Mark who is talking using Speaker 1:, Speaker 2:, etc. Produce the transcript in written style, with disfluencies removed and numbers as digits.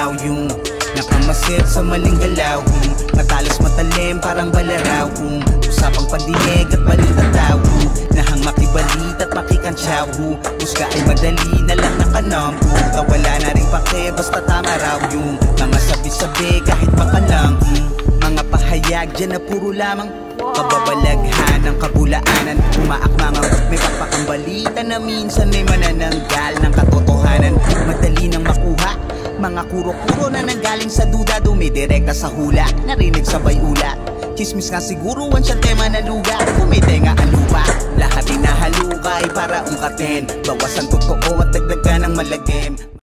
Speaker 1: tao yung nakamasid sa maling galaw. Matalas matalim parang balaraw. Usapang pandinig at balita tao, nahang makibalit at makikansyaw. Husga ay madali na lang nakanampo, wala na rin pake basta tama raw yung mga sabi-sabi kahit makalang. Mga pahayag dyan na puro lamang kababalaghan ng kabulaanan. Umaakmangang may pakpakang balita na minsan ay manananggal ng katotohanan. Madali nang makuha mga kuro-kuro na nanggaling sa duda, dumidirekta sa hula, narinig sabay ulat. Chismis nga siguro ang siyang tema na luga, kumitenga ang lupa, lahat inahalukay para ungkatin. Bawasan totoo at dagdagan ng malagim.